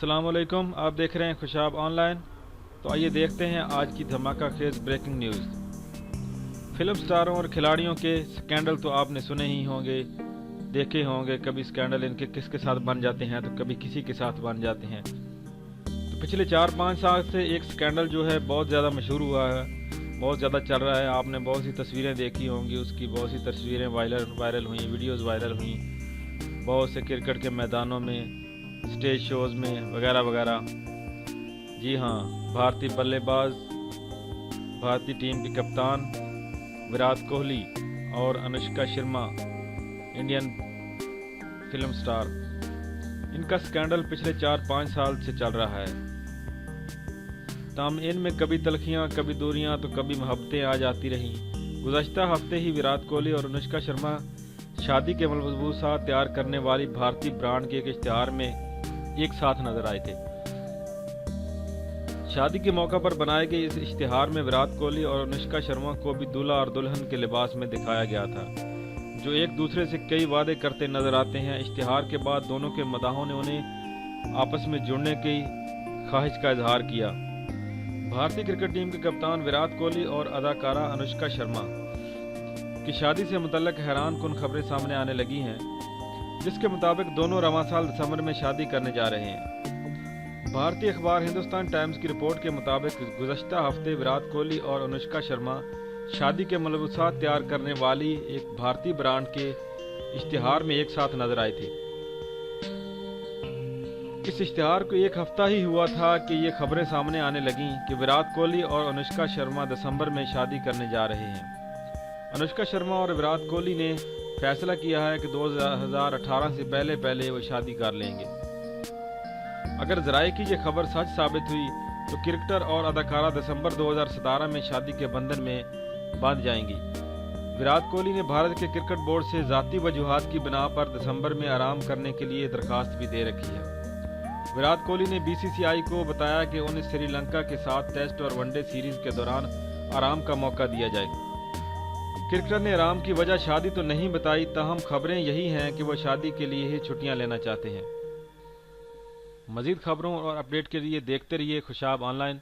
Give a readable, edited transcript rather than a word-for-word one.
अस्सलामुअलैकुम, आप देख रहे हैं खुशाब ऑनलाइन। तो आइए देखते हैं आज की धमाका खेज ब्रेकिंग न्यूज़। फिल्म स्टारों और खिलाड़ियों के स्कैंडल तो आपने सुने ही होंगे, देखे होंगे। कभी स्कैंडल इनके किसके साथ बन जाते हैं तो कभी किसी के साथ बन जाते हैं। तो पिछले 4-5 साल से एक स्कैंडल जो है बहुत ज़्यादा मशहूर हुआ है, बहुत ज़्यादा चल रहा है। आपने बहुत सी तस्वीरें देखी होंगी, उसकी बहुत सी तस्वीरें वायरल हुई, वीडियोज़ वायरल हुई बहुत से क्रिकेट के मैदानों में, स्टेज शोज़ में वगैरह वगैरह। जी हाँ, भारतीय बल्लेबाज, भारतीय टीम के कप्तान विराट कोहली और Anushka Sharma, Indian film star, इनका स्कैंडल पिछले 4-5 साल से चल रहा है। ताम इनमें कभी तलखियाँ, कभी दूरियाँ तो कभी मोहब्बतें आ जाती रहीं। गुज़श्ता हफ्ते ही विराट कोहली और अनुष्का शर्मा शादी के मलबूसात तैयार करने वाली भारतीय ब्रांड के एक इश्तिहार में एक साथ नजर आए थे। शादी के मौका पर बनाए गए इस इश्तिहार में विराट कोहली और अनुष्का शर्मा को भी दूल्हा और दुल्हन के लिबास में दिखाया गया था, जो एक दूसरे से कई वादे करते नजर आते हैं। इश्तिहार के बाद दोनों के मदाहों ने उन्हें आपस में जुड़ने की ख्वाहिश का इजहार किया। भारतीय क्रिकेट टीम के कप्तान विराट कोहली और अदाकारा अनुष्का शर्मा की शादी से मुतल्लिक हैरानकुन खबरें सामने आने लगी हैं, जिसके मुताबिक दोनों रवां साल दिसंबर में शादी करने जा रहे हैं। भारतीय अखबार हिंदुस्तान टाइम्स की रिपोर्ट के मुताबिक गुज़श्ता हफ्ते विराट कोहली और अनुष्का शर्मा शादी के मलबूसात तैयार करने वाली एक भारतीय ब्रांड के इश्तिहार में एक साथ नजर आए थे। इस इश्तिहार को एक हफ्ता ही हुआ था कि ये खबरें सामने आने लगीं कि विराट कोहली और अनुष्का शर्मा दिसंबर में शादी करने जा रहे हैं। अनुष्का शर्मा और विराट कोहली ने फैसला किया है कि 2018 से पहले वो शादी कर लेंगे। अगर जराए की ये खबर सच साबित हुई तो क्रिकेटर और अदाकारा दिसंबर 2017 में शादी के बंधन में बांध जाएंगी। विराट कोहली ने भारत के क्रिकेट बोर्ड से ज़ाती वजूहात की बिना पर दिसंबर में आराम करने के लिए दरखास्त भी दे रखी है। विराट कोहली ने बीसीसीआई को बताया कि उन्हें श्रीलंका के साथ टेस्ट और वनडे सीरीज के दौरान आराम का मौका दिया जाए। क्रिकेटर ने आराम की वजह शादी तो नहीं बताई, ताहम खबरें यही हैं कि वो शादी के लिए ही छुट्टियां लेना चाहते हैं। मजीद खबरों और अपडेट के लिए देखते रहिए खुशाब ऑनलाइन।